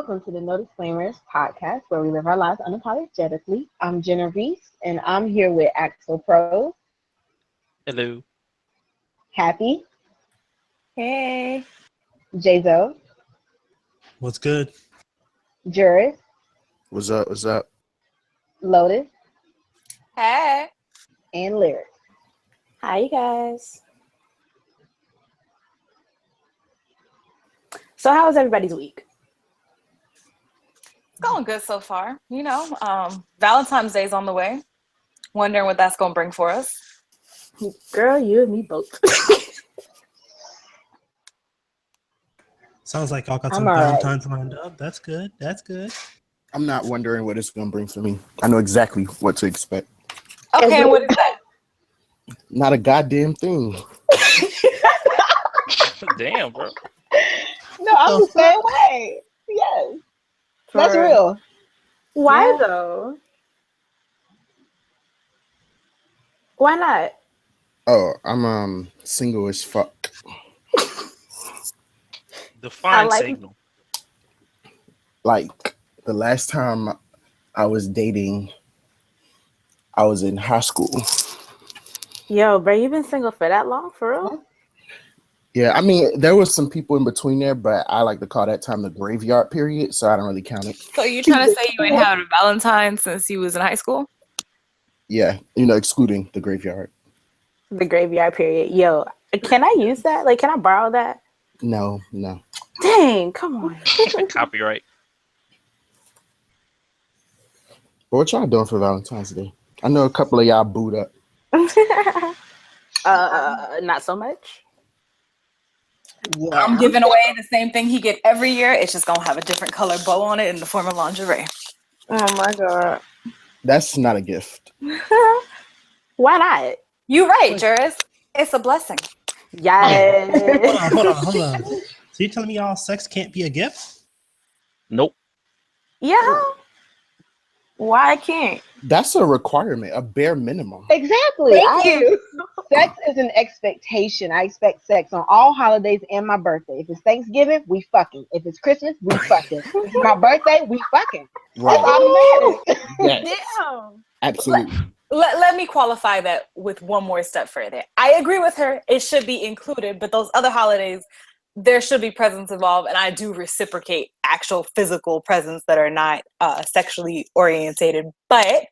welcome to the No Disclaimers podcast where we live our lives unapologetically. I'm Jenna Reese and I'm here with Axel Pros, Hello. Happy, Hey. j-zoe, What's good? Juris, What's up? What's up? Lotus, Hey. and Lyric. Hi, you guys. So how was everybody's week? It's going good so far. Valentine's Day's on the way. Wondering what that's going to bring for us. Girl, you and me both. Sounds like y'all got I'm some all right. Valentine's lined up. That's good. That's good. I'm not wondering what it's gonna bring for me. I know exactly what to expect. Okay, and what is that? Not a goddamn thing. Damn, bro. No, I'm the same way. Yes, that's real. Why Yeah. though? Why not? Oh, I'm single as fuck. Define like- signal. Like the last time I was dating, I was in high school. Yo, bro, you been single for that long, for real? Yeah, I mean there was some people in between there, but I like to call that time the graveyard period, so I don't really count it. So you trying to say you ain't had a Valentine since you was in high school? Yeah, excluding the graveyard. The graveyard period. Yo, can I use that? Like, can I borrow that? No. Dang, come on. Copyright. But what y'all doing for Valentine's Day? I know a couple of y'all booed up. Not so much. Yeah, I'm giving away the same thing he get every year. It's just going to have a different color bow on it in the form of lingerie. Oh my god. That's not a gift. Why not? You right, Juris. It's a blessing. Yes. Hold on. So you telling me all sex can't be a gift? Nope. Yeah. Why can't? That's a requirement, a bare minimum. Exactly. Thank you. Sex is an expectation. I expect sex on all holidays and my birthday. If it's Thanksgiving, we fucking. If it's Christmas, we fucking. If it's my birthday, we fucking. That's Right. automatic. Yes, Damn. absolutely. Let me qualify that with one more step further. I agree with her. It should be included, but those other holidays, there should be presents involved, and I do reciprocate actual physical presents that are not sexually orientated. But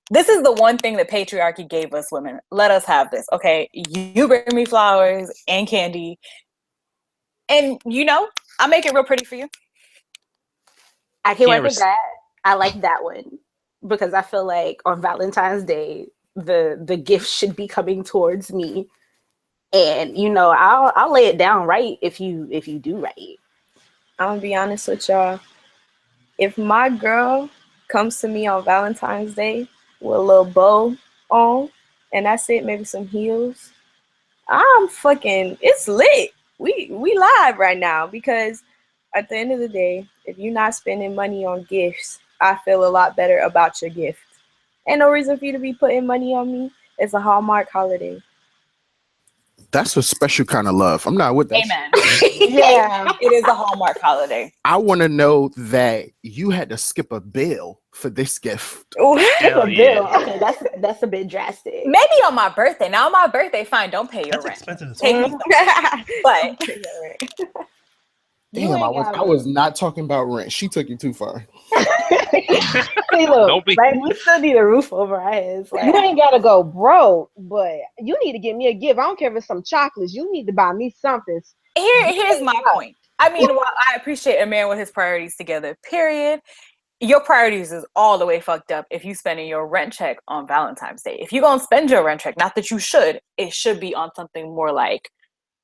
this is the one thing that patriarchy gave us women. Let us have this, okay? You bring me flowers and candy, and I make it real pretty for you. I can't work Can't with that. I like that one because I feel like on Valentine's Day, the gift should be coming towards me, and I'll lay it down right if you do right. I'm gonna be honest with y'all. If my girl comes to me on Valentine's Day with a little bow on, and that's it, maybe some heels, it's lit. We live right now because at the end of the day, if you're not spending money on gifts, I feel a lot better about your gift. Ain't no reason for you to be putting money on me. It's a Hallmark holiday. That's a special kind of love. I'm not with that. Amen. Yeah. It is a Hallmark holiday. I want to know that you had to skip a bill for this gift. That's Hell a yeah. bill. Okay, that's a bit drastic. Maybe on my birthday. Now on my birthday, fine. Don't pay your That's rent. expensive as Take fuck. me, but Damn, I was not talking about rent. She took it too far. See, look, Don't be. Like, we still need a roof over our heads. Like, you ain't gotta go broke, but you need to give me a gift. I don't care if it's some chocolates. You need to buy me something. here's my point. I mean, while I appreciate a man with his priorities together, period, your priorities is all the way fucked up if you spending your rent check on Valentine's Day. If you're gonna spend your rent check, not that you should, it should be on something more like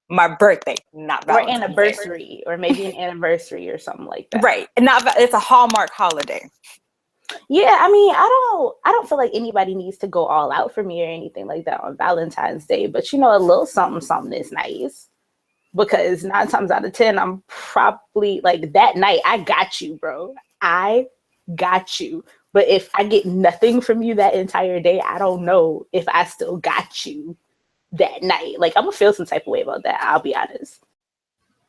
my birthday, not or Valentine's Day. anniversary, or maybe an anniversary or something like that. Right. It's a Hallmark holiday. Yeah, I mean, I don't feel like anybody needs to go all out for me or anything like that on Valentine's Day, but a little something is nice. Because 9 times out of 10, I'm probably like that night, I got you, bro. I got you. But if I get nothing from you that entire day, I don't know if I still got you that night. Like, I'm gonna feel some type of way about that. I'll be honest.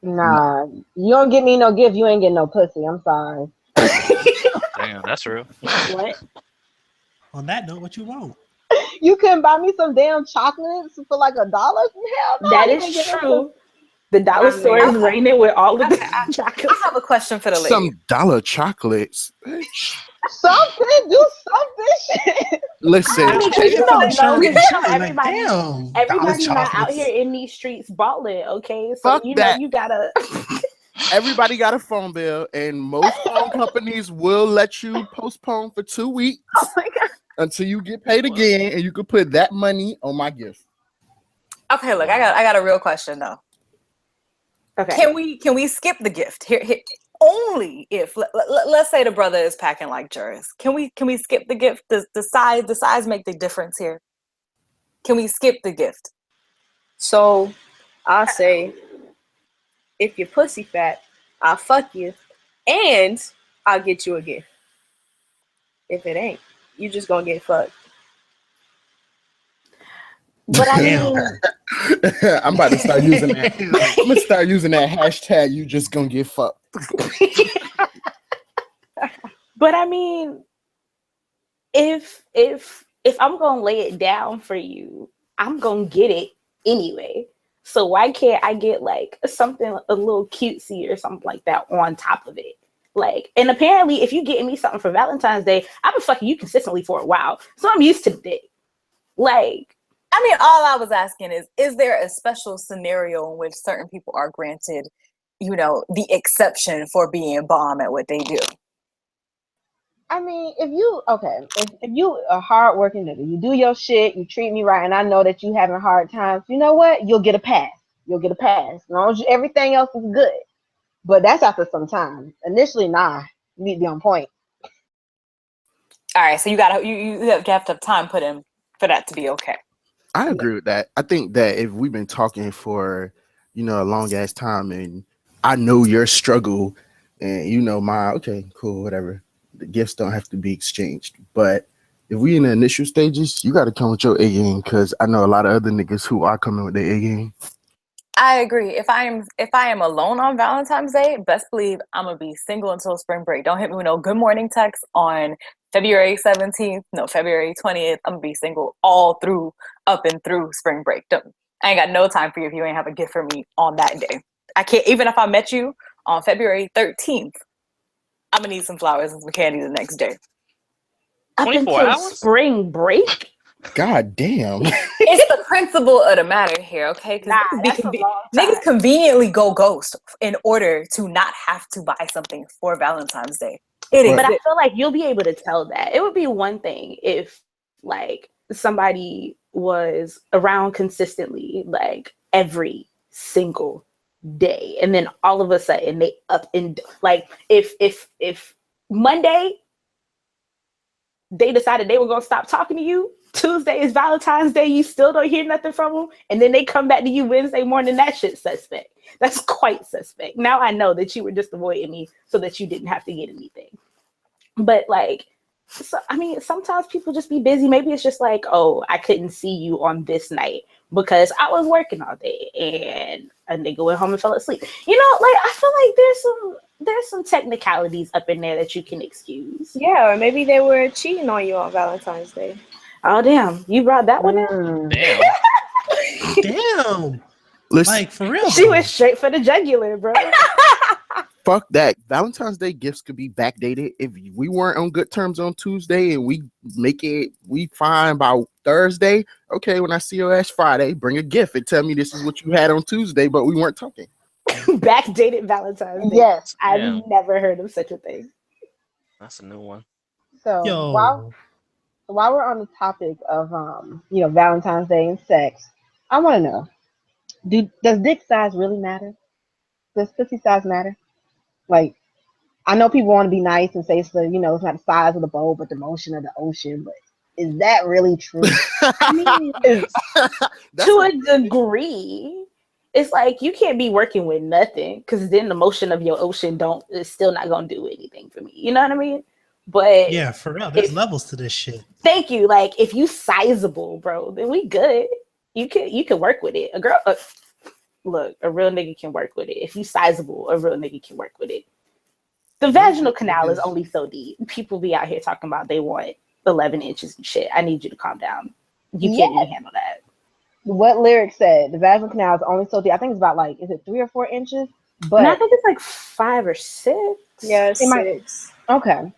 Nah, you don't get me no gift, you ain't getting no pussy. I'm sorry. Damn, that's real. What? On that note, what you want? You couldn't buy me some damn chocolates for like $1? Hell no. That you is ain't getting no true. The dollar I store mean, is raining with all of the I chocolates. have a question for the lady. Some dollar chocolates. Bitch. something. Do something. Shit. Listen, I mean, Pay because for the shirt and shit. Like, everybody, damn, dollar everybody not out chocolates. here in these streets balling. Okay, so Fuck that. you gotta. everybody got a phone bill, and most phone companies will let you postpone for 2 weeks Oh my god. until you get paid again, and you can put that money on my gift. Okay, look, I got a real question though. Okay. Can we skip the gift here? Only if let's say the brother is packing like Juris. Can we skip the gift? Does the size make the difference here? Can we skip the gift? So I'll say, if you're pussy fat, I'll fuck you, and I'll get you a gift. If it ain't, you just gonna get fucked. But I Damn. mean, I'm about to start using that. I'm gonna start using that hashtag. You just gonna get fucked. but I mean, if I'm gonna lay it down for you, I'm gonna get it anyway. So why can't I get like something a little cutesy or something like that on top of it? Like, and apparently, if you getting me something for Valentine's Day, I've been fucking you consistently for a while, so I'm used to the dick. Like, I mean, all I was asking is there a special scenario in which certain people are granted, the exception for being bomb at what they do? I mean, if you a hardworking nigga, you do your shit, you treat me right, and I know that you having hard times, you know what? You'll get a pass. You'll get a pass. As long as everything else is good. But that's after some time. Initially, nah. You need to be on point. All right, so you have to have time put in for that to be okay. I agree with that. I think that if we've been talking for, a long ass time, and I know your struggle, and my, okay, cool, whatever. The gifts don't have to be exchanged. But if we in the initial stages, you got to come with your A game, because I know a lot of other niggas who are coming with their A game. I agree. If I am alone on Valentine's Day, best believe I'm gonna be single until spring break. Don't hit me with no good morning text on February 17th, no, February 20th. I'm gonna be single all through, up and through spring break. I ain't got no time for you if you ain't have a gift for me on that day. I can't, even if I met you on February 13th, I'm gonna need some flowers and some candy the next day. up 24 until hours? spring break. God damn. It's the principle of the matter here, okay? Because niggas conveniently go ghost in order to not have to buy something for Valentine's Day. But I feel like you'll be able to tell that. It would be one thing if like somebody was around consistently like every single day, and then all of a sudden they up and like if Monday they decided they were gonna stop talking to you, Tuesday is Valentine's Day, you still don't hear nothing from them, and then they come back to you Wednesday morning, that shit's suspect. That's quite suspect. Now I know that you were just avoiding me so that you didn't have to get anything. But like, so, I mean, sometimes people just be busy. Maybe it's just like, oh, I couldn't see you on this night because I was working all day and a nigga went home and fell asleep. Like, I feel like there's some technicalities up in there that you can excuse. Yeah, or maybe they were cheating on you on Valentine's Day. Oh damn, you brought that one in? Damn. Damn. Listen, Like, for real. She went straight for the jugular, bro. fuck that. Valentine's Day gifts could be backdated. If we weren't on good terms on Tuesday and we fine by Thursday, okay, when I see your ass Friday, bring a gift and tell me this is what you had on Tuesday, but we weren't talking. Backdated Valentine's Day. Yes. I've never heard of such a thing. That's a new one. So while we're on the topic of Valentine's Day and sex, I want to know, does dick size really matter? Does pussy size matter? Like, I know people want to be nice and say it's it's not the size of the boat, but the motion of the ocean. But is that really true? I mean, to a degree, it's like you can't be working with nothing because then the motion of your ocean is still not gonna do anything for me. You know what I mean? But yeah, for real, there's levels to this shit. Thank you. Like, if you sizable, bro, then we good. You can work with it. A girl. look, a real nigga can work with it. If you sizable, a real nigga can work with it. The vaginal canal is only so deep. People be out here talking about they want 11 inches and shit. I need you to calm down. You can't even handle that. What lyric said? The vaginal canal is only so deep. I think it's about like, is it 3 or 4 inches? But and I think it's like 5 or 6. Yeah, 6. Okay.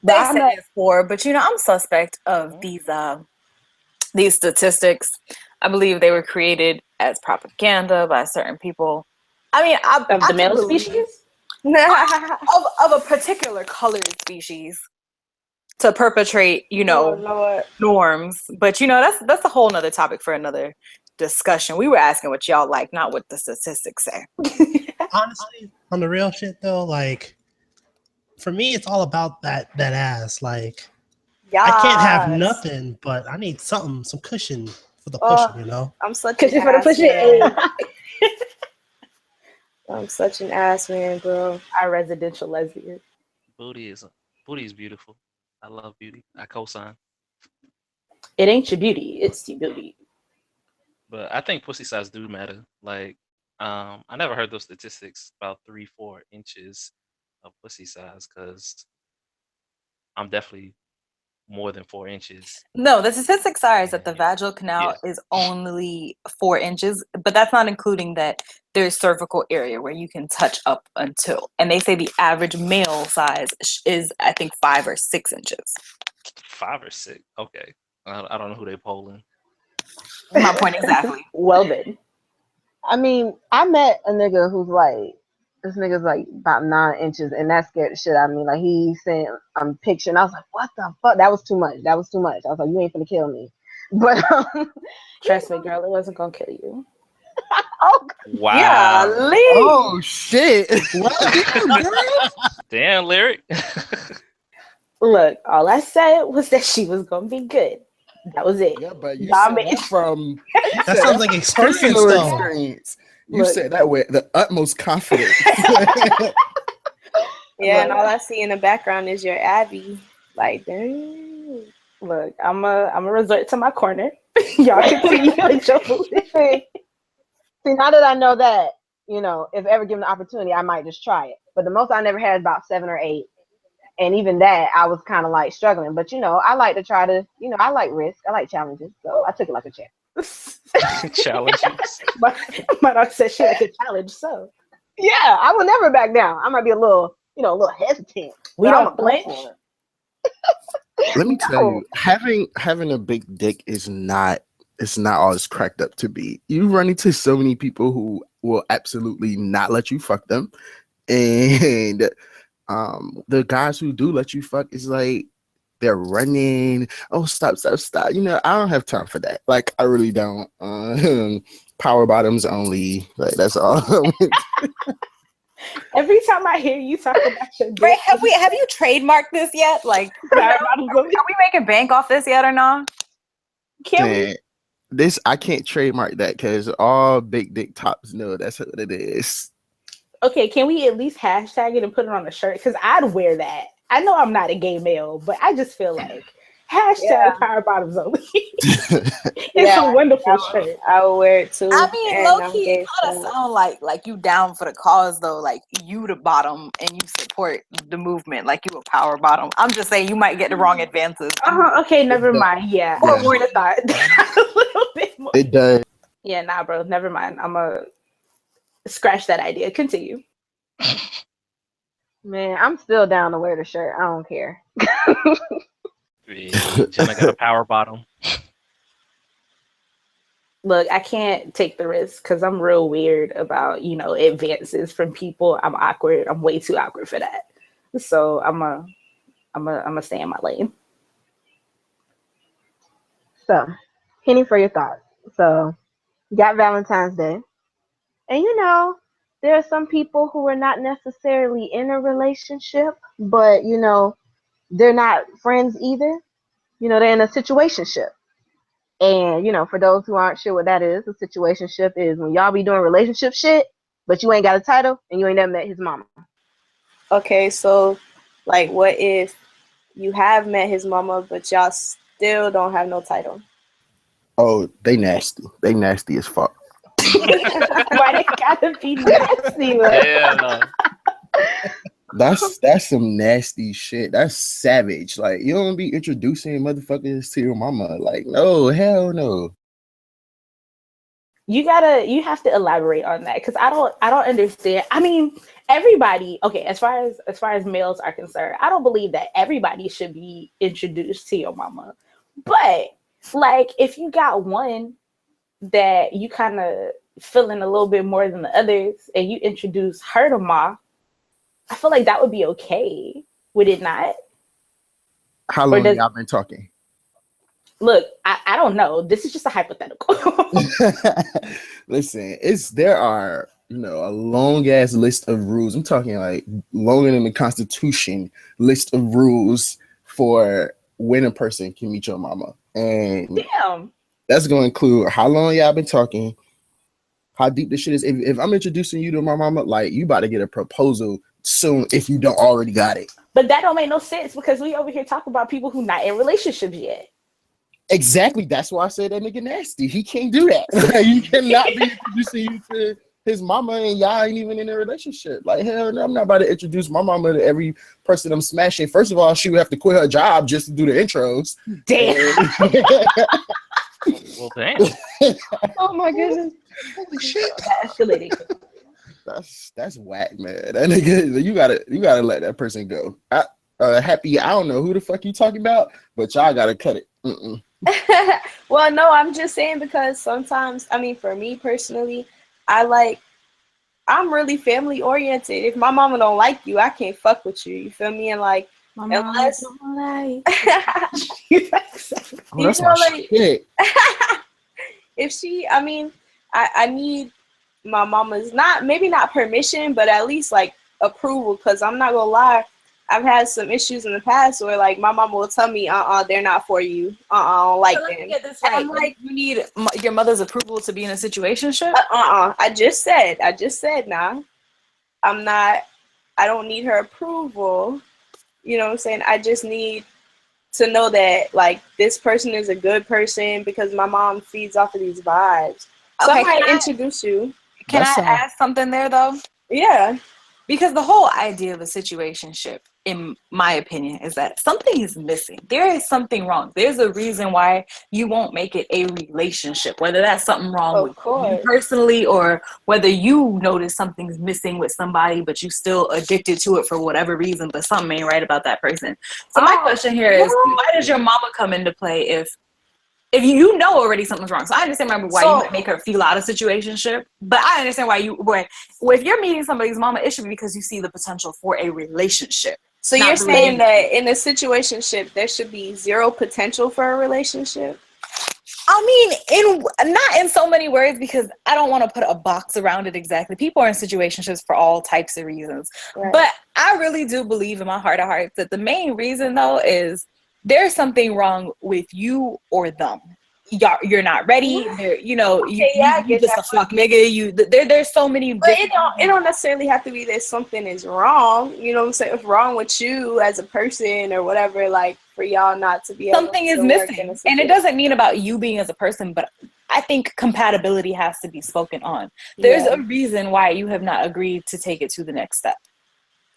They say it's 4, but I'm suspect of these statistics. I believe they were created as propaganda by certain people. I mean, of the male species? of a particular colored species to perpetrate, norms. But that's a whole nother topic for another discussion. We were asking what y'all like, not what the statistics say. Honestly, on the real shit though, like for me, it's all about that ass. Like, I can't have nothing, but I need something, some cushion for the pushing. I'm such cushion an for the ass pushing. man. I'm such an ass man, bro. Our residential lesbian. Booty is beautiful. I love beauty. I co-sign. It ain't your beauty, it's your beauty. But I think pussy size do matter. Like, I never heard those statistics about 3-4 inches of pussy size, because I'm definitely more than 4 inches. No, the statistics are that the vaginal canal is only 4 inches, but that's not including that there's cervical area where you can touch up until. And they say the average male size is, I think, 5 or 6 inches. 5 or 6? Okay. I don't know who they polling. My point exactly. Well then. I mean, I met a nigga who's like, this nigga's like about 9 inches, and that scared the shit out of me. Like, he sent a picture, and I was like, what the fuck? That was too much. I was like, you ain't finna kill me. But trust me, girl, it wasn't gonna kill you. Oh, wow. Yeah, oh shit. Damn, Lyric. Look, all I said was that she was gonna be good. That was it. Yeah, but you said that from That sounds like experience, personal though. experience. You Look. said that with the utmost confidence. Yeah, and all I see in the background is your Abby. Like, dang. Look, I'm a resort to my corner. Y'all continue with your booty. See, now that I know that, if ever given the opportunity, I might just try it. But the most I never had is about 7 or 8. And even that, I was kind of like struggling. But, I like to try to, I like risk. I like challenges. So I took it like a challenge. Challenges. My dog said she like a challenge, so. Yeah, I will never back down. I might be a little hesitant. We don't flinch. Let me tell you, having a big dick is not all it's cracked up to be. You run into so many people who will absolutely not let you fuck them, and the guys who do let you fuck is like they're running. Oh, stop! I don't have time for that. Like, I really don't. Power bottoms only. Like, that's all. Every time I hear you talk about your dick, Right, have you trademarked this yet? Like, are we making bank off this yet or not? Can we? I can't trademark that because all big dick tops know that's what it is. Okay, can we at least hashtag it and put it on a shirt? Because I'd wear that. I know I'm not a gay male, but I just feel like hashtag power bottoms only. It's a wonderful shirt. I would wear it too. I mean, low key, it kind of sound like you down for the cause though. Like, you the bottom and you support the movement. Like, you a power bottom. I'm just saying you might get the wrong advances. Okay, never mind. Yeah, I would have thought a little bit more. It does. Yeah, nah, bro. Never mind. I'm a scratch that idea. Continue. Man, I'm still down to wear the shirt. I don't care. Jenna got a power bottom. Look, I can't take the risk because I'm real weird about, advances from people. I'm awkward. I'm way too awkward for that. So I'm a stay in my lane. So, Penny, for your thoughts. So, you got Valentine's Day. And there are some people who are not necessarily in a relationship, but, they're not friends either. They're in a situationship. And, for those who aren't sure what that is, a situationship is when y'all be doing relationship shit, but you ain't got a title and you ain't never met his mama. Okay, so, like, what if you have met his mama, but y'all still don't have no title? Oh, they nasty. They nasty as fuck. Why they gotta be nasty? Yeah. That's some nasty shit. That's savage. Like, you don't be introducing motherfuckers to your mama. Like, no, hell no. You have to elaborate on that, because I don't understand. I mean, everybody, okay, as far as males are concerned, I don't believe that everybody should be introduced to your mama. But like, if you got one that you kind of feeling a little bit more than the others, and you introduce her to ma, I feel like that would be okay. Would it not? How long y'all been talking? Look, I don't know. This is just a hypothetical. Listen, there are, a long ass list of rules. I'm talking like longer than the Constitution list of rules for when a person can meet your mama. And damn, that's going to include how long y'all been talking, how deep this shit is. If I'm introducing you to my mama, like, you about to get a proposal soon if you don't already got it. But that don't make no sense, because we over here talking about people who not in relationships yet. Exactly. That's why I said that nigga nasty. He can't do that. You cannot be introducing you to his mama and y'all ain't even in a relationship. Like, hell no, I'm not about to introduce my mama to every person I'm smashing. First of all, she would have to quit her job just to do the intros. Damn. Well, damn. Oh my goodness. Holy shit. That's whack, man. That nigga, you gotta let that person go. Happy, I don't know who the fuck you talking about, but y'all gotta cut it. Well, no, I'm just saying, because sometimes, I mean, for me personally, I'm really family oriented. If my mama don't like you, I can't fuck with you. You feel me? And like, unless don't like that's my shit. If she, I mean, I need my mama's maybe not permission, but at least like approval. Because I'm not gonna lie, I've had some issues in the past where like my mama will tell me, they're not for you. I don't like them. Let me get this right. I'm like, you need your mother's approval to be in a situationship? I just said, nah. I don't need her approval. You know what I'm saying? I just need to know that like this person is a good person, because my mom feeds off of these vibes. So Okay, I might introduce you. Can I ask something there though? Yeah. Because the whole idea of a situationship, in my opinion, is that something is missing. There is something wrong. There's a reason why you won't make it a relationship, whether that's something wrong with you personally, or whether you notice something's missing with somebody, but you still addicted to it for whatever reason, but something ain't right about that person. So my question here is, why does your mama come into play if you know already something's wrong? So I understand why you might make her feel out of situationship, but I understand why if you're meeting somebody's mama, it should be because you see the potential for a relationship. So you're saying that in a situationship, there should be zero potential for a relationship? I mean, not in so many words, because I don't want to put a box around it exactly. People are in situationships for all types of reasons. Right. But I really do believe in my heart of hearts that the main reason, though, is there's something wrong with you or them. You're not ready. You just a fuck nigga. There's so many. But it don't necessarily have to be that something is wrong. You know what I'm saying? What's wrong with you as a person or whatever? Like, for y'all not to be something is missing, and it doesn't mean about you being as a person, but I think compatibility has to be spoken on. There's a reason why you have not agreed to take it to the next step.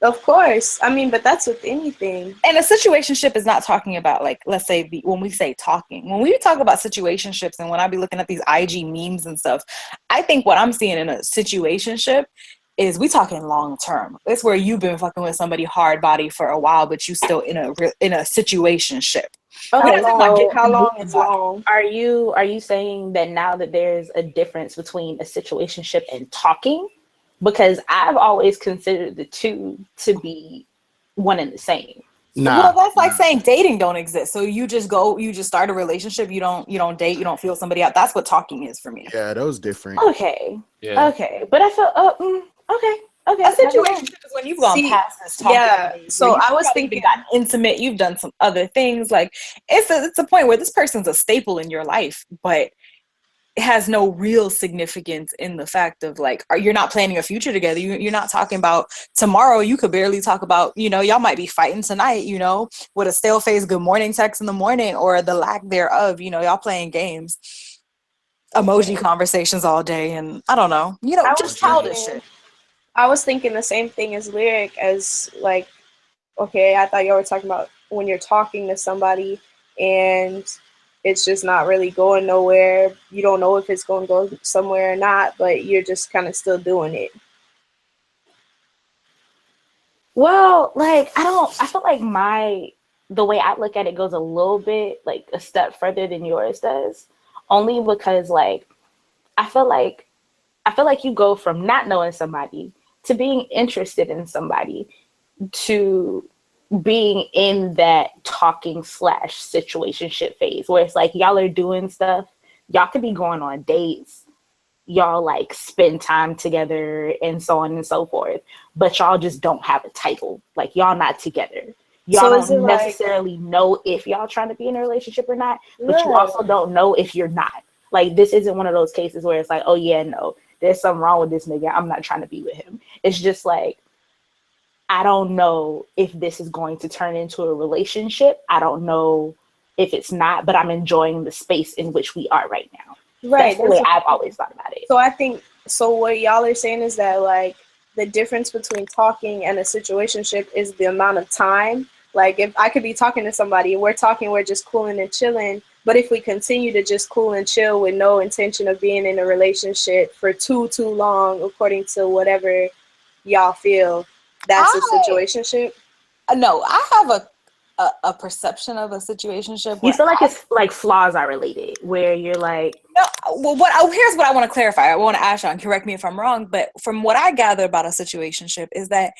Of course. I mean, but that's with anything. And a situationship is not talking about, like, let's say when we say talking. When we talk about situationships and when I be looking at these IG memes and stuff, I think what I'm seeing in a situationship is we talking long term. It's where you've been fucking with somebody hard body for a while, but you still in a situationship. Okay, how long is long? Are you saying that now that there's a difference between a situationship and talking? Because I've always considered the two to be one and the same. Well, that's like saying dating don't exist. So you just start a relationship. You don't date. You don't feel somebody out. That's what talking is for me. Yeah, that was different. Okay. Yeah. Okay. But I felt, okay. A situationship is when you've gone past this talking. Yeah. So I was thinking, gotten intimate. You've done some other things. Like it's a point where this person's a staple in your life, but it has no real significance in the fact of like, you're not planning a future together. You're not talking about tomorrow. You could barely talk about, y'all might be fighting tonight, with a stale face good morning text in the morning or the lack thereof, y'all playing games. emoji conversations all day, and I don't know, just childish shit. I was thinking the same thing as Lyric, as like, okay, I thought y'all were talking about when you're talking to somebody and it's just not really going nowhere. You don't know if it's going to go somewhere or not, but you're just kind of still doing it. Well, like, I feel like the way I look at it goes a little bit, like, a step further than yours does. Only because, like, I feel like you go from not knowing somebody to being interested in somebody to being in that talking / situationship phase where it's like y'all are doing stuff, y'all could be going on dates, y'all like spend time together and so on and so forth, but y'all just don't have a title. Like y'all not together. Y'all don't necessarily know if y'all trying to be in a relationship or not, but you also don't know if you're not. Like this isn't one of those cases where it's like, oh yeah, no, there's something wrong with this nigga, I'm not trying to be with him. It's just like, I don't know if this is going to turn into a relationship. I don't know if it's not, but I'm enjoying the space in which we are right now. Right. That's the way I've always thought about it. So I think, so what y'all are saying is that like the difference between talking and a situationship is the amount of time. Like if I could be talking to somebody and we're just cooling and chilling, but if we continue to just cool and chill with no intention of being in a relationship for too long, according to whatever y'all feel, that's a situationship? No, I have a perception of a situationship. You feel like it's like flaws are related, where you're like... No, well, here's what I want to clarify. I want to ask you, and correct me if I'm wrong, but from what I gather about a situationship is that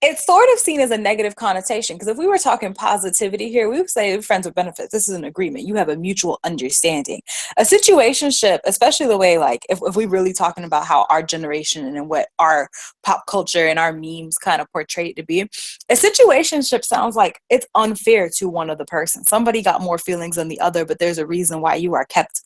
it's sort of seen as a negative connotation. Because if we were talking positivity here, we would say friends with benefits. This is an agreement. You have a mutual understanding. A situationship, especially the way, like, if we really talking about how our generation and what our pop culture and our memes kind of portray it to be, a situationship sounds like it's unfair to one of the person. Somebody got more feelings than the other, but there's a reason why you are kept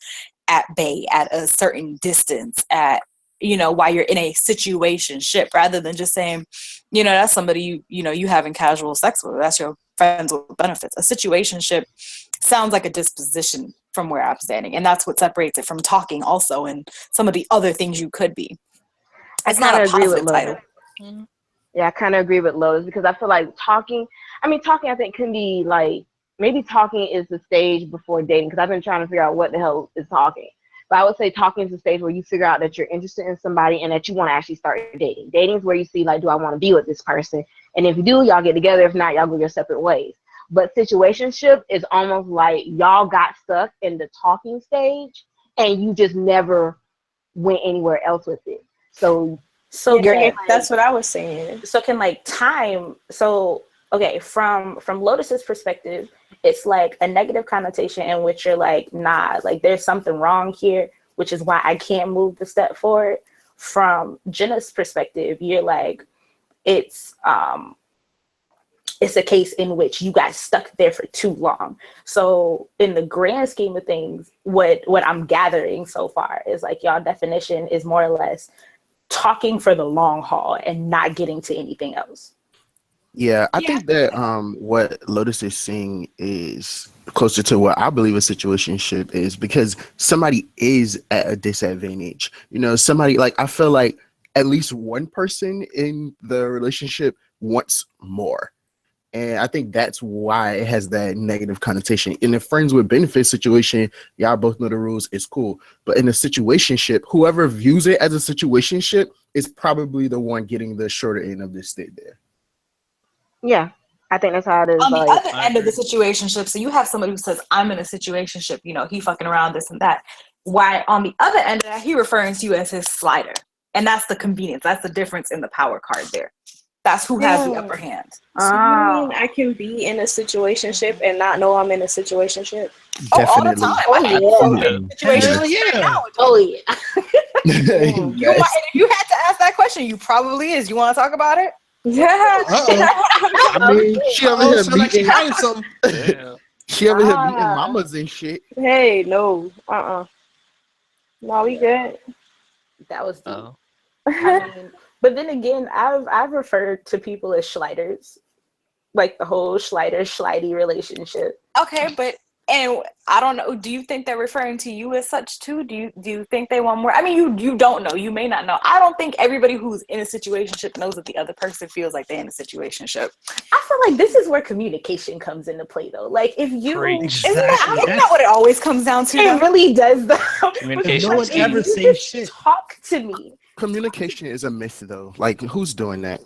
at bay, at a certain distance, while you're in a situationship, rather than just saying, that's somebody you having casual sex with. That's your friends with benefits. A situationship sounds like a disposition from where I'm standing, and that's what separates it from talking also, and some of the other things you could be. It's not a positive title. Mm-hmm. Yeah, I kind of agree with Lotus, because I feel like talking I think can be like, maybe talking is the stage before dating, because I've been trying to figure out what the hell is talking. But I would say talking is the stage where you figure out that you're interested in somebody and that you want to actually start dating. Dating is where you see, like, do I want to be with this person? And if you do, y'all get together. If not, y'all go your separate ways. But situationship is almost like y'all got stuck in the talking stage and you just never went anywhere else with it. So that's what I was saying. So can like time, okay, from Lotus's perspective, it's like a negative connotation in which you're like, nah, like there's something wrong here, which is why I can't move the step forward. From Jenna's perspective, you're like, it's a case in which you got stuck there for too long. So in the grand scheme of things, what I'm gathering so far is like y'all definition is more or less talking for the long haul and not getting to anything else. Yeah, I think that what Lotus is saying is closer to what I believe a situationship is, because somebody is at a disadvantage. Somebody, like, I feel like at least one person in the relationship wants more. And I think that's why it has that negative connotation. In a friends with benefits situation, y'all both know the rules, it's cool. But in a situationship, whoever views it as a situationship is probably the one getting the shorter end of the stick there. Yeah, I think that's how it is. On the other end of the situationship, so you have somebody who says, I'm in a situationship, he fucking around, this and that. Why on the other end of that, he refers to you as his slider. And that's the convenience. That's the difference in the power card there. That's who has the upper hand. So you mean I can be in a situationship and not know I'm in a situationship? Definitely. All the time. If you had to ask that question, you probably is. You want to talk about it? Yeah. I mean, she over here beating something. She over here beating mamas and shit. Hey, no. No, we good. That was deep. I mean, but then again, I've referred to people as Schleiders, like the whole Schleider-Schleidi relationship. Okay, but And I don't know, do you think they're referring to you as such too? Do you think they want more? I mean, you don't know. You may not know. I don't think everybody who's in a situationship knows that the other person feels like they're in a situationship. I feel like this is where communication comes into play, though. Like, if you... Exactly. Isn't that what it always comes down to? It really does, though. Communication. No one ever says just shit. talk to me. Communication is a myth, though. Like, who's doing that?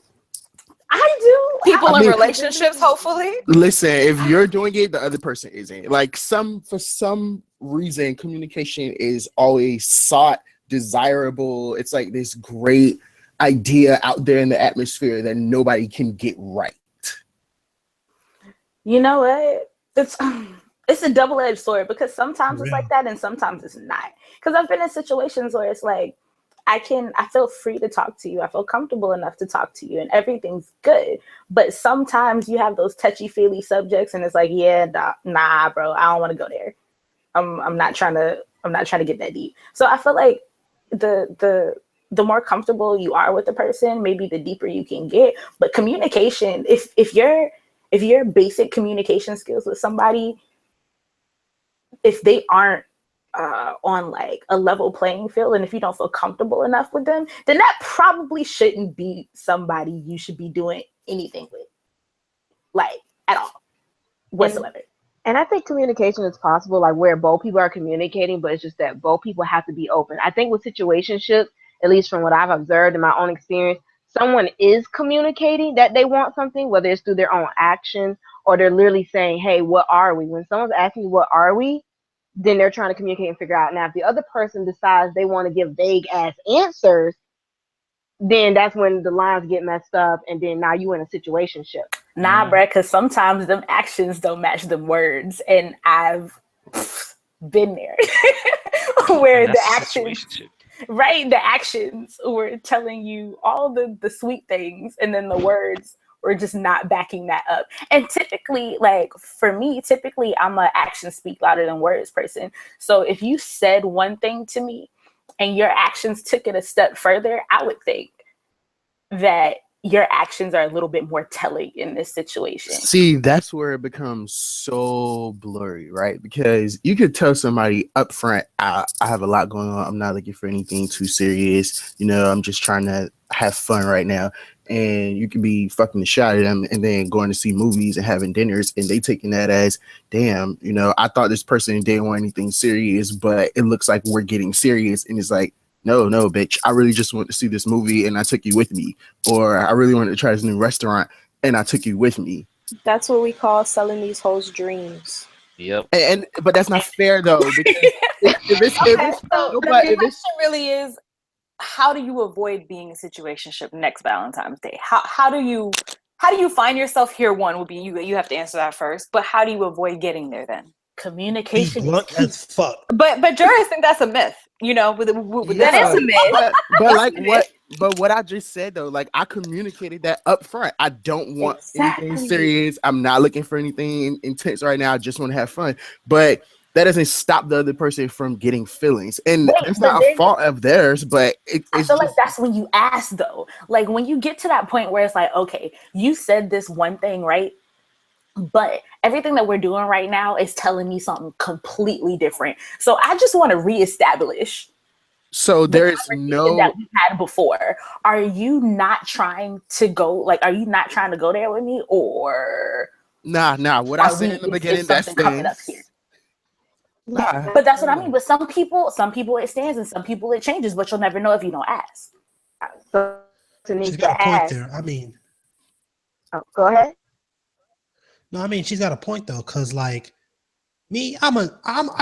I do. People in relationships, hopefully. Listen, if you're doing it, the other person isn't. Like, for some reason, communication is always sought, desirable. It's like this great idea out there in the atmosphere that nobody can get right. You know what? It's a double-edged sword, because sometimes it's like that and sometimes it's not. Because I've been in situations where it's like, I feel free to talk to you. I feel comfortable enough to talk to you and everything's good. But sometimes you have those touchy-feely subjects and it's like, yeah, nah, bro, I don't want to go there. I'm not trying to get that deep. So I feel like the more comfortable you are with the person, maybe the deeper you can get. But communication, if your basic communication skills with somebody, if they aren't on like a level playing field, and if you don't feel comfortable enough with them, then that probably shouldn't be somebody you should be doing anything with, like, at all whatsoever. And I think communication is possible, like where both people are communicating, but it's just that both people have to be open. I think with situationships, at least from what I've observed in my own experience, someone is communicating that they want something, whether it's through their own actions or they're literally saying, hey, what are we? When someone's asking you, what are we? Then they're trying to communicate and figure out. Now, if the other person decides they want to give vague ass answers, then that's when the lines get messed up, and then now you in a situationship. Nah, bruh, because sometimes them actions don't match the words, and I've been there where the actions, right? The actions were telling you all the sweet things, and then the words were just not backing that up. And typically, like for me, I'm an actions speak louder than words person. So if you said one thing to me and your actions took it a step further, I would think that your actions are a little bit more telling in this situation. See, that's where it becomes so blurry, right? Because you could tell somebody up front, I have a lot going on. I'm not looking for anything too serious. You know, I'm just trying to have fun right now. And you can be fucking the shit out of them and then going to see movies and having dinners, and they taking that as, damn, you know, I thought this person didn't want anything serious, but it looks like we're getting serious. And it's like, no, bitch, I really just want to see this movie and I took you with me. Or I really wanted to try this new restaurant and I took you with me. That's what we call selling these hoes dreams. Yep. But that's not fair though. Because the question really is, how do you avoid being in a situationship next Valentine's Day? How do you find yourself here? One would be you have to answer that first, but how do you avoid getting there then? Communication. Be blunt as fuck. But jurors think that's a myth. You know, that is a myth. But like what I just said though, like I communicated that up front. I don't want anything serious. I'm not looking for anything intense right now. I just want to have fun. But that doesn't stop the other person from getting feelings. And it's not a fault of theirs, but I feel like that's when you ask though. Like when you get to that point where it's like, okay, you said this one thing, right? But everything that we're doing right now is telling me something completely different. So I just want to reestablish. So there is no that we had before. Are you not trying to go? Like, are you not trying to go there with me, or nah? What I said in the beginning, that's coming up here. Nah. But that's what I mean. But some people it stands, and some people it changes. But you'll never know if you don't ask. So she's got a point there. I mean, go ahead. No, I mean she's got a point though, because like me, I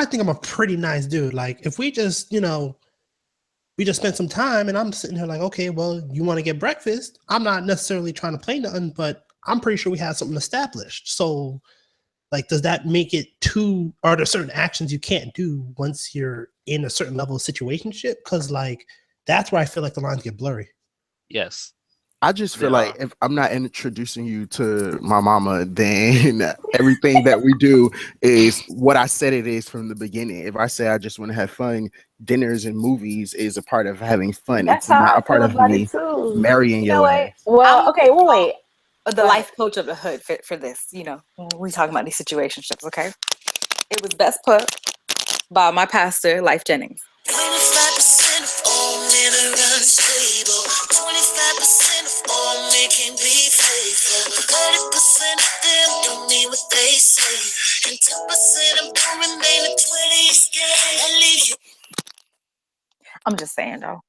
think I'm a pretty nice dude. Like if we just, you know, we just spent some time, and I'm sitting here like, okay, well, you want to get breakfast? I'm not necessarily trying to play nothing, but I'm pretty sure we have something established. So, like, does that make it too? Are there certain actions you can't do once you're in a certain level of situationship? Because like that's where I feel like the lines get blurry. Yes. I just feel like if I'm not introducing you to my mama, then everything that we do is what I said it is from the beginning. If I say I just want to have fun, dinners and movies is a part of having fun. That's it's not a part of me marrying your ass. Well, okay, well, wait. The life coach of the hood for this, you know, when we talking about these situationships, okay? It was best put by my pastor, Life Jennings. 25% of all men are unstable. 25% of all men can be faithful. 30% of them don't mean what they say. And 10% of them remain the 20s and leave you. I'm just saying, though.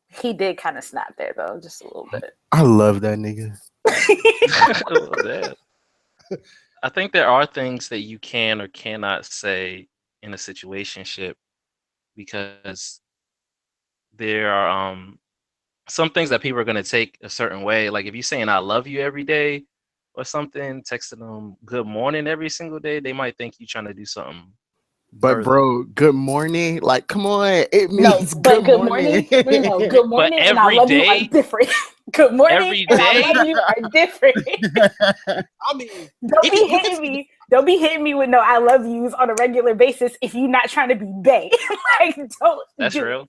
He did kind of snap there, though, just a little bit. I love that nigga. I think there are things that you can or cannot say in a situationship because there are some things that people are going to take a certain way. Like if you're saying I love you every day or something, texting them good morning every single day, they might think you're trying to do something. But further. bro, good morning. Like, come on. It means but good morning. No, good morning and I love you are different. Good morning and I love you are different. I mean, Don't be hitting me with no I love yous on a regular basis if you're not trying to be bae. Like, don't. That's real.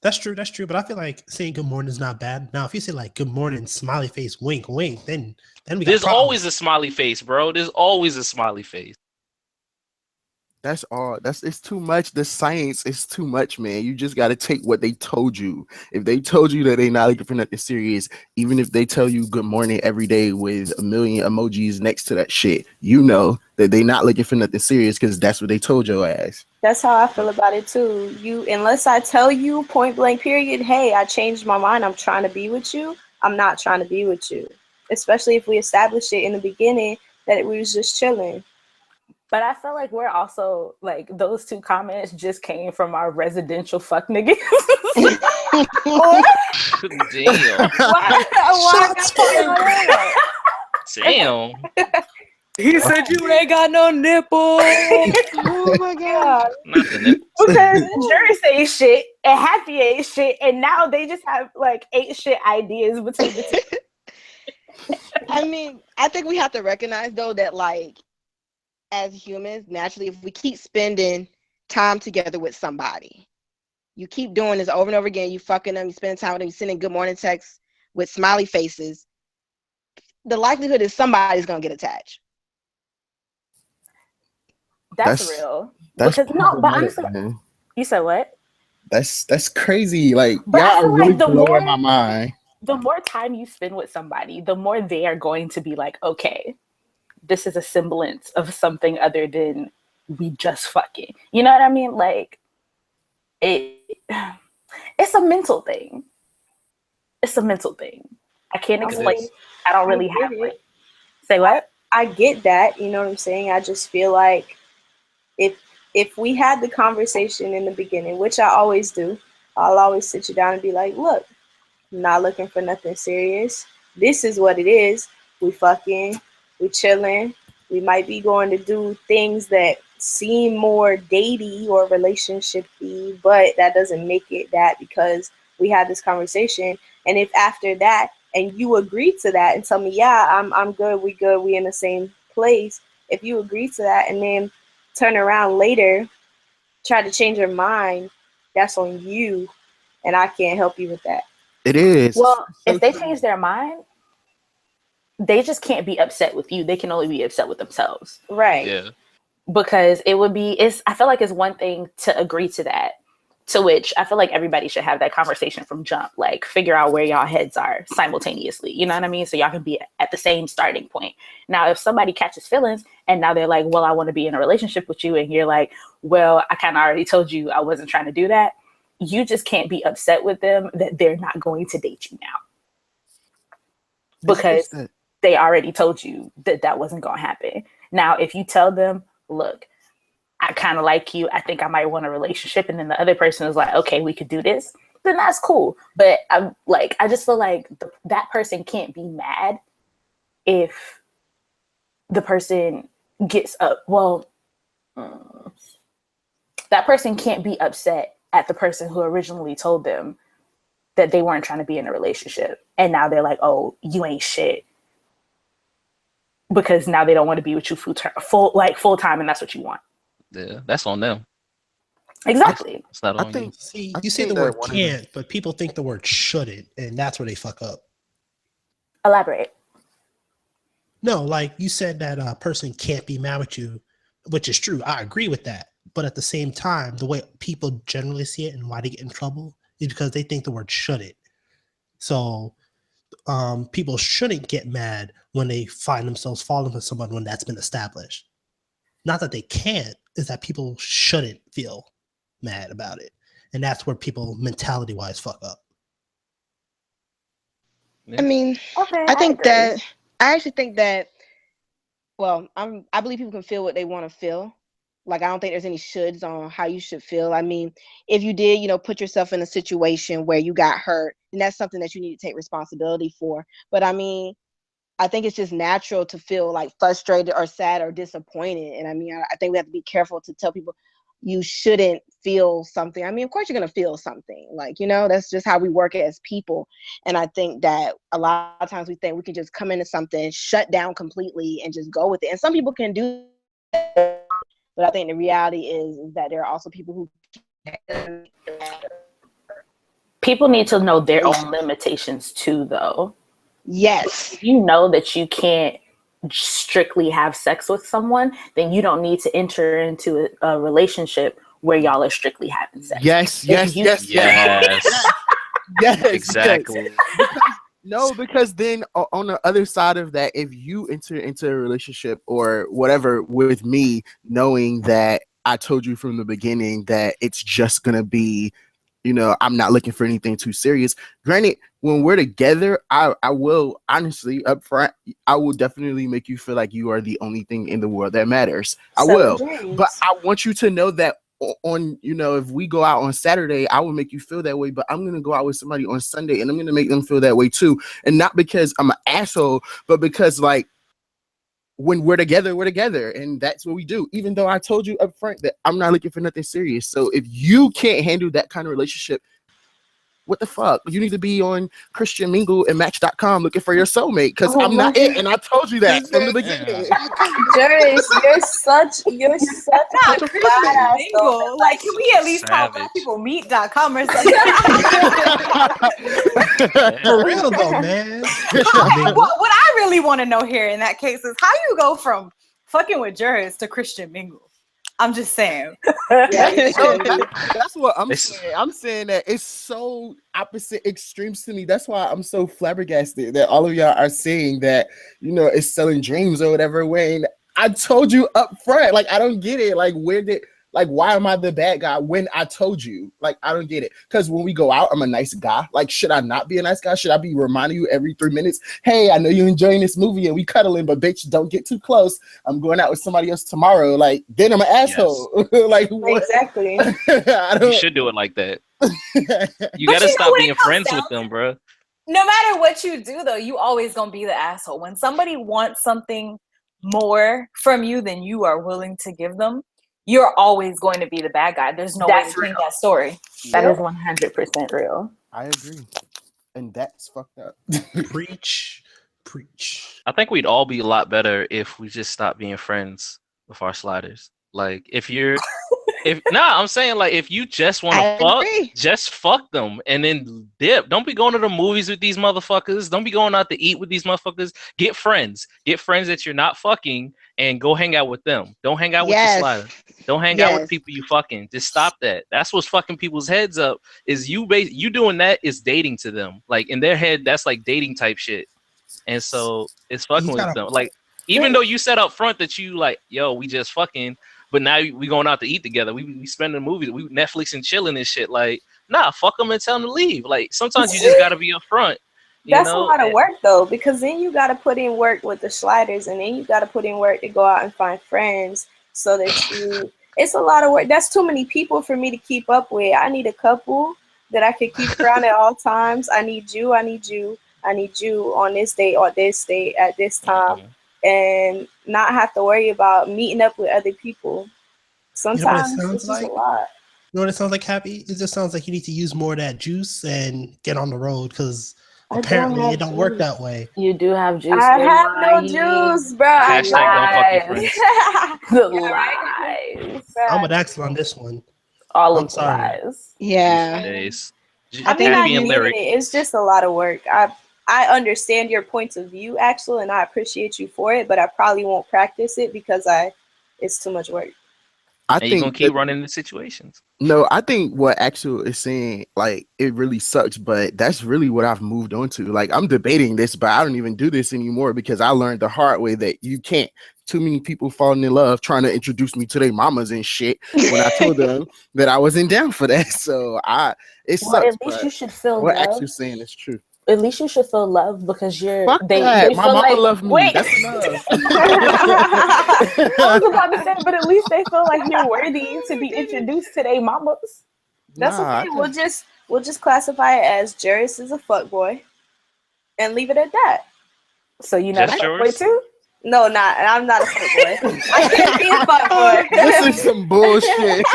That's true. But I feel like saying good morning is not bad. Now, if you say like good morning, smiley face, wink, wink, then we got There's problems. always a smiley face, bro. There's always a smiley face. That's all. It's too much. The science is too much, man. You just got to take what they told you. If they told you that they not looking for nothing serious, even if they tell you good morning every day with a million emojis next to that shit, you know that they not looking for nothing serious because that's what they told your ass. That's how I feel about it too. Unless I tell you point blank period, hey, I changed my mind, I'm trying to be with you, I'm not trying to be with you. Especially if we established it in the beginning that we was just chilling. But I feel like we're also like those two comments just came from our residential fuck niggas. Damn. Why Damn. He said you ain't got no nipples. Oh my god. Not the nipple. Because Jerry say shit and Happy ain't shit, and now they just have like 8 shit ideas between the two. I mean, I think we have to recognize though that like as humans, naturally, if we keep spending time together with somebody, you keep doing this over and over again, you fucking them, you spend time with them, you sending good morning texts with smiley faces, the likelihood is somebody's gonna get attached. That's real. That's because no, but honestly, man. You said what? That's crazy. Like, but y'all are really blowing my mind. The more time you spend with somebody, the more they are going to be like, okay, this is a semblance of something other than we just fucking. You know what I mean? Like, it's a mental thing. It's a mental thing. I can't explain. I don't really have it. Say what? I get that. You know what I'm saying? I just feel like if we had the conversation in the beginning, which I always do, I'll always sit you down and be like, look, I'm not looking for nothing serious. This is what it is. We fucking, we chilling. We might be going to do things that seem more datey or relationship-y, but that doesn't make it that because we had this conversation. And if after that, and you agree to that and tell me, yeah, I'm good, we in the same place. If you agree to that and then turn around later, try to change your mind, that's on you, and I can't help you with that. It is. Well, if they change their mind, they just can't be upset with you. They can only be upset with themselves. Right. Yeah. Because I feel like it's one thing to agree to that, to which I feel like everybody should have that conversation from jump, like figure out where y'all heads are simultaneously. You know what I mean? So y'all can be at the same starting point. Now, if somebody catches feelings and now they're like, well, I want to be in a relationship with you. And you're like, well, I kind of already told you I wasn't trying to do that. You just can't be upset with them that they're not going to date you now. Because they already told you that wasn't going to happen. Now, if you tell them, look, I kind of like you, I think I might want a relationship, and then the other person is like, okay, we could do this, then that's cool. But I just feel like that person can't be mad if the person gets up. Well, that person can't be upset at the person who originally told them that they weren't trying to be in a relationship. And now they're like, oh, you ain't shit. Because now they don't want to be with you full time, and that's what you want. Yeah, that's on them. Exactly. It's not on you. See, you say the word can't, but people think the word shouldn't, and that's where they fuck up. Elaborate. No, like you said that a person can't be mad with you, which is true. I agree with that. But at the same time, the way people generally see it and why they get in trouble is because they think the word shouldn't. So people shouldn't get mad when they find themselves falling for someone when that's been established. Not that they can't, is that people shouldn't feel mad about it. And that's where people mentality-wise fuck up. I mean, Okay, I think agree. that I actually think that. Well, I believe people can feel what they want to feel. Like, I don't think there's any shoulds on how you should feel. I mean, if you did, put yourself in a situation where you got hurt, then that's something that you need to take responsibility for. But I mean, I think it's just natural to feel like frustrated or sad or disappointed. And I mean, I think we have to be careful to tell people you shouldn't feel something. I mean, of course you're going to feel something. Like, that's just how we work as people. And I think that a lot of times we think we can just come into something, shut down completely, and just go with it. And some people can do that. But I think the reality is that there are also people who can't. People need to know their own limitations too, though. Yes. If you know that you can't strictly have sex with someone, then you don't need to enter into a relationship where y'all are strictly having sex. Yes. Exactly. Because then on the other side of that, if you enter into a relationship or whatever with me, knowing that I told you from the beginning that it's just gonna be, I'm not looking for anything too serious. Granted, when we're together, I will honestly up front, I will definitely make you feel like you are the only thing in the world that matters. I will. But I want you to know that on, if we go out on Saturday, I will make you feel that way, but I'm going to go out with somebody on Sunday and I'm going to make them feel that way too. And not because I'm an asshole, but because like, when we're together, and that's what we do. Even though I told you up front that I'm not looking for nothing serious. So if you can't handle that kind of relationship, what the fuck? You need to be on Christian Mingle and Match.com looking for your soulmate, because I'm not it, and I told you that from the beginning. Juris, you're such Not a Christian badass. Mingle. Like, can we at least call blackpeoplemeet.com or something? For real though, man. What I really want to know here in that case is how you go from fucking with Juris to Christian Mingle. I'm just saying. That's what I'm saying. I'm saying that it's so opposite extremes to me. That's why I'm so flabbergasted that all of y'all are saying that, it's selling dreams or whatever. When I told you up front, like, I don't get it. Like, why am I the bad guy when I told you? Like, I don't get it. Because when we go out, I'm a nice guy. Like, should I not be a nice guy? Should I be reminding you every 3 minutes? Hey, I know you're enjoying this movie and we cuddling, but bitch, don't get too close. I'm going out with somebody else tomorrow. Like, then I'm an asshole. Like, what? Exactly. You should do it like that. You got to stop being friends with them, bro. No matter what you do, though, you always going to be the asshole. When somebody wants something more from you than you are willing to give them, you're always going to be the bad guy. There's no way to change that story. That is 100% real. I agree. And that's fucked up. Preach. I think we'd all be a lot better if we just stopped being friends with our sliders. Like, I'm saying, like, if you just want to fuck, just fuck them and then dip. Don't be going to the movies with these motherfuckers. Don't be going out to eat with these motherfuckers. Get friends that you're not fucking and go hang out with them. Don't hang out with your slider. Don't hang out with people you fucking. Just stop that. That's what's fucking people's heads up. Is you doing that is dating to them. Like, in their head, that's like dating type shit. And so it's fucking with them. Like, even though you said up front that you like, yo, we just fucking, but now we going out to eat together. We spending movies. We Netflix and chilling and shit. Like, nah, fuck them and tell them to leave. Like, sometimes you just got to be upfront. That's a lot of work, though, because then you got to put in work with the sliders, and then you got to put in work to go out and find friends so that it's a lot of work. That's too many people for me to keep up with. I need a couple that I can keep around at all times. I need you on this date or this date at this time. And not have to worry about meeting up with other people. Sometimes it's just a lot. You know what it sounds like, Happy? It just sounds like you need to use more of that juice and get on the road, because apparently it don't work that way. You do have juice. I have no juice, bro. Hashtag don't fuck your friends. I'm an Axel on this one. All of the lies. Yeah. I mean, I get it. It's just a lot of work. I understand your points of view, Axel, and I appreciate you for it, but I probably won't practice it because I it's too much work. I And you're gonna think keep running into situations. no, I think what Axel is saying, like, it really sucks, but that's really what I've moved on to. Like, I'm debating this, but I don't even do this anymore because I learned the hard way that you can't. Too many people falling in love trying to introduce me to their mamas and shit when I told them that I wasn't down for that. So it Well, sucks. at least But you should feel what love. Axel's saying is true. At least you should feel love because Fuck they that. My feel mama like loved me. wait. That's enough. I was about to say, but at least they feel like you're worthy to be introduced to their mamas. That's okay. We'll just classify it as Juris is a fuckboy and leave it at that. So you're not Just a fuckboy yours? too? No, I'm not a fuckboy. I can't be a fuckboy. This is some bullshit.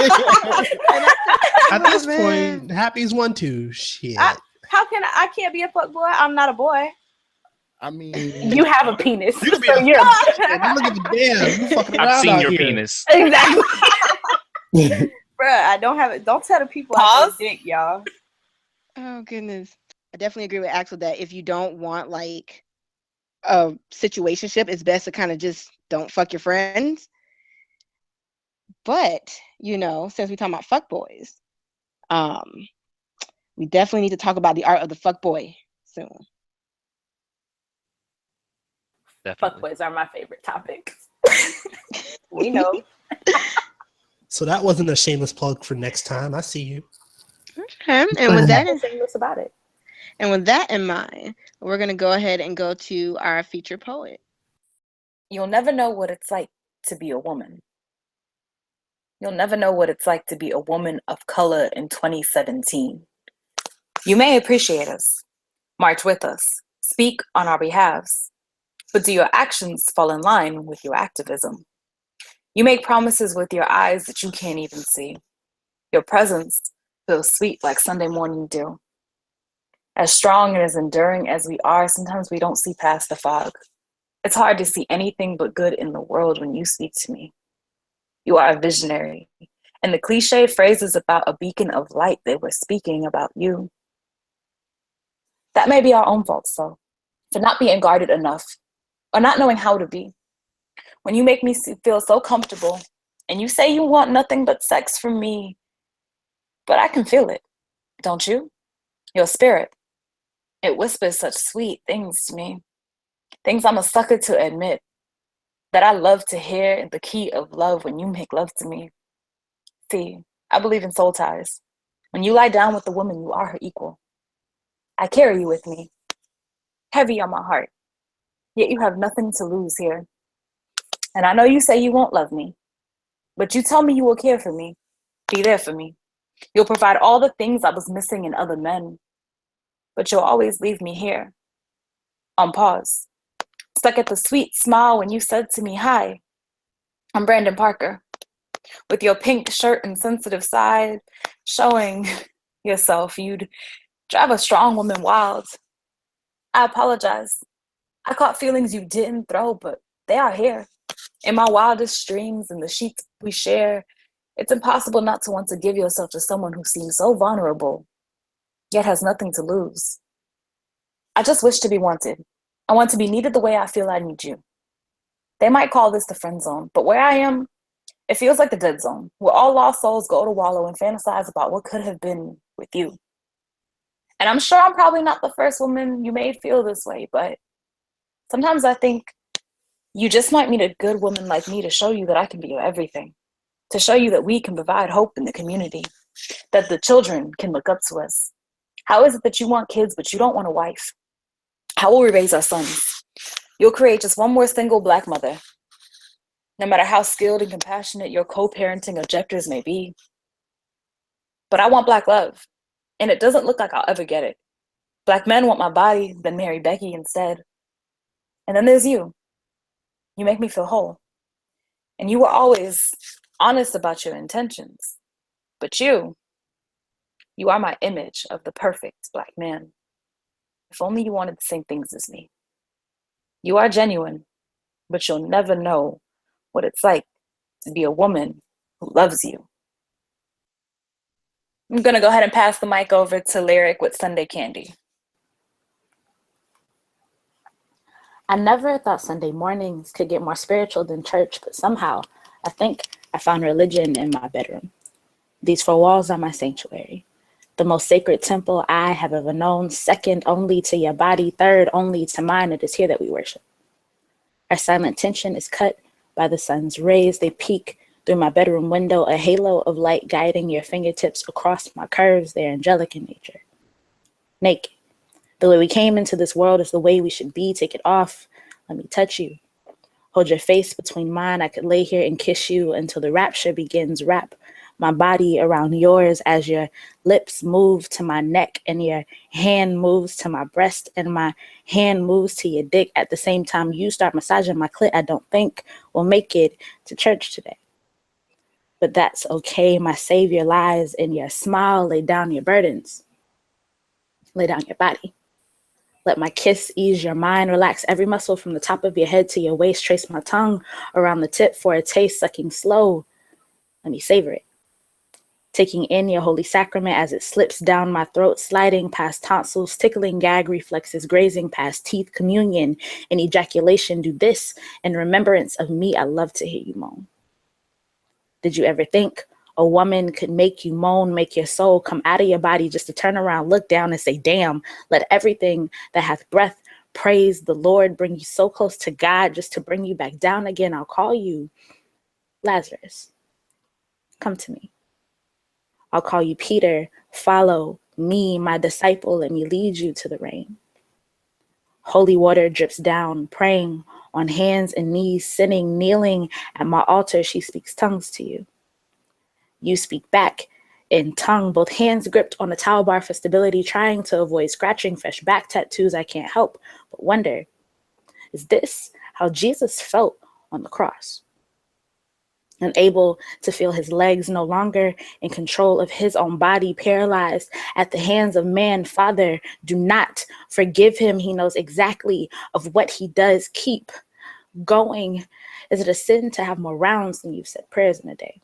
At this point, Happy's one too. Shit. How can I can't be a fuckboy? I'm not a boy. I mean, You have a penis. You can be so a you're fuckboy. Look at the damn. You fucking around I've seen out your here. penis. exactly. Bruh, I don't have it. Don't tell the people I have a dick, y'all. Oh goodness. I definitely agree with Axel that if you don't want like a situationship, it's best to kind of just don't fuck your friends. But, since we're talking about fuckboys, we definitely need to talk about the art of the fuckboy soon. Definitely. Fuckboys are my favorite topic. We know. So that wasn't a shameless plug for next time. I see you. Okay. And with that, Shameless about it. and with that in mind, we're gonna go ahead and go to our featured poet. You'll never know what it's like to be a woman. You'll never know what it's like to be a woman of color in 2017. You may appreciate us, march with us, speak on our behalves, but do your actions fall in line with your activism? You make promises with your eyes that you can't even see. Your presence feels sweet like Sunday morning dew. As strong and as enduring as we are, sometimes we don't see past the fog. It's hard to see anything but good in the world when you speak to me. You are a visionary, and the cliche phrases about a beacon of light, they were speaking about you. That may be our own faults, though, for not being guarded enough, or not knowing how to be. When you make me feel so comfortable, and you say you want nothing but sex from me, but I can feel it, don't you? Your spirit, it whispers such sweet things to me, things I'm a sucker to admit, that I love to hear in the key of love when you make love to me. See, I believe in soul ties. When you lie down with a woman, you are her equal. I carry you with me, heavy on my heart, yet you have nothing to lose here. And I know you say you won't love me, but you tell me you will care for me, be there for me. You'll provide all the things I was missing in other men, but you'll always leave me here, on pause, stuck at the sweet smile when you said to me, "Hi, I'm Brandon Parker," with your pink shirt and sensitive side, showing yourself you'd drive a strong woman wild. I apologize. I caught feelings you didn't throw, but they are here. In my wildest dreams and the sheets we share, it's impossible not to want to give yourself to someone who seems so vulnerable, yet has nothing to lose. I just wish to be wanted. I want to be needed the way I feel I need you. They might call this the friend zone, but where I am, it feels like the dead zone, where all lost souls go to wallow and fantasize about what could have been with you. And I'm sure I'm probably not the first woman you made feel this way, but sometimes I think you just might meet a good woman like me to show you that I can be your everything, to show you that we can provide hope in the community, that the children can look up to us. How is it that you want kids, but you don't want a wife? How will we raise our sons? You'll create just one more single Black mother, no matter how skilled and compassionate your co-parenting objectives may be. But I want Black love, and it doesn't look like I'll ever get it. Black men want my body, then marry Becky instead. And then there's you. You make me feel whole. And you were always honest about your intentions. But you are my image of the perfect Black man. If only you wanted the same things as me. You are genuine, but you'll never know what it's like to be a woman who loves you. I'm gonna go ahead and pass the mic over to Lyric with Sunday Candy. I never thought Sunday mornings could get more spiritual than church, but somehow I think I found religion in my bedroom. These four walls are my sanctuary. The most sacred temple I have ever known, second only to your body, third only to mine. It is here that we worship. Our silent tension is cut by the sun's rays. They peek through my bedroom window, a halo of light guiding your fingertips across my curves. They're angelic in nature. Naked. The way we came into this world is the way we should be. Take it off. Let me touch you. Hold your face between mine. I could lay here and kiss you until the rapture begins. Wrap my body around yours as your lips move to my neck and your hand moves to my breast and my hand moves to your dick. At the same time, you start massaging my clit. I don't think we'll make it to church today. But that's okay. My savior lies in your smile. Lay down your burdens. Lay down your body. Let my kiss ease your mind. Relax every muscle from the top of your head to your waist. Trace my tongue around the tip for a taste. Sucking slow. Let me savor it. Taking in your holy sacrament as it slips down my throat, sliding past tonsils, tickling gag reflexes, grazing past teeth, communion and ejaculation. Do this in remembrance of me. I love to hear you moan. Did you ever think a woman could make you moan, make your soul come out of your body just to turn around, look down and say, damn, let everything that hath breath praise the Lord, bring you so close to God just to bring you back down again. I'll call you Lazarus. Come to me. I'll call you Peter. Follow me, my disciple. Let me lead you to the rain. Holy water drips down, praying on hands and knees, sinning, kneeling at my altar. She speaks tongues to you. You speak back in tongue, both hands gripped on a towel bar for stability, trying to avoid scratching fresh back tattoos. I can't help but wonder, is this how Jesus felt on the cross? Unable to feel his legs, no longer in control of his own body, paralyzed at the hands of man. Father, do not forgive him. He knows exactly of what he does. Keep going. Is it a sin to have more rounds than you've said prayers in a day?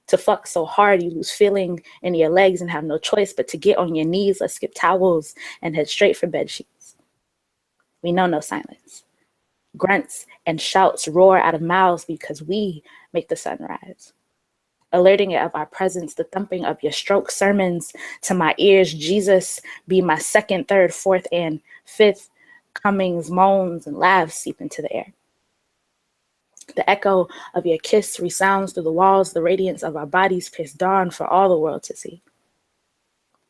To fuck so hard you lose feeling in your legs and have no choice but to get on your knees. Let's skip towels and head straight for bed sheets. We know no silence. Grunts and shouts roar out of mouths because we make the sun rise. Alerting it of our presence, the thumping of your stroke sermons to my ears. Jesus be my second, third, fourth, and fifth comings, moans and laughs seep into the air. The echo of your kiss resounds through the walls, the radiance of our bodies pierce dawn for all the world to see.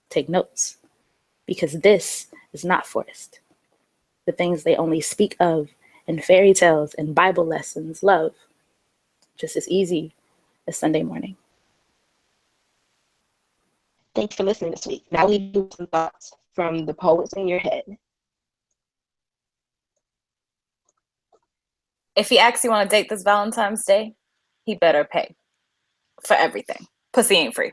Take notes, because this is not forced. The things they only speak of in fairy tales and Bible lessons, love, just as easy as Sunday morning. Thanks for listening this week. Now we do some thoughts from the poets in your head. If he asks you on a date this Valentine's Day, he better pay for everything. Pussy ain't free.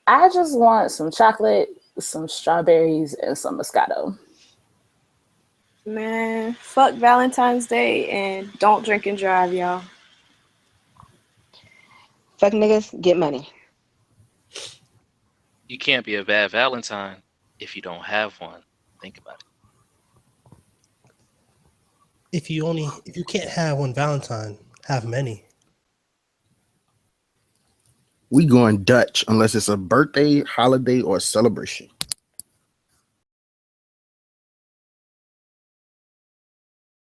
I just want some chocolate, some strawberries, and some Moscato. Man, fuck Valentine's Day and don't drink and drive, y'all. Fuck niggas, get money. You can't be a bad Valentine if you don't have one. Think about it. If you can't have one Valentine, have many. We going Dutch unless it's a birthday, holiday, or celebration.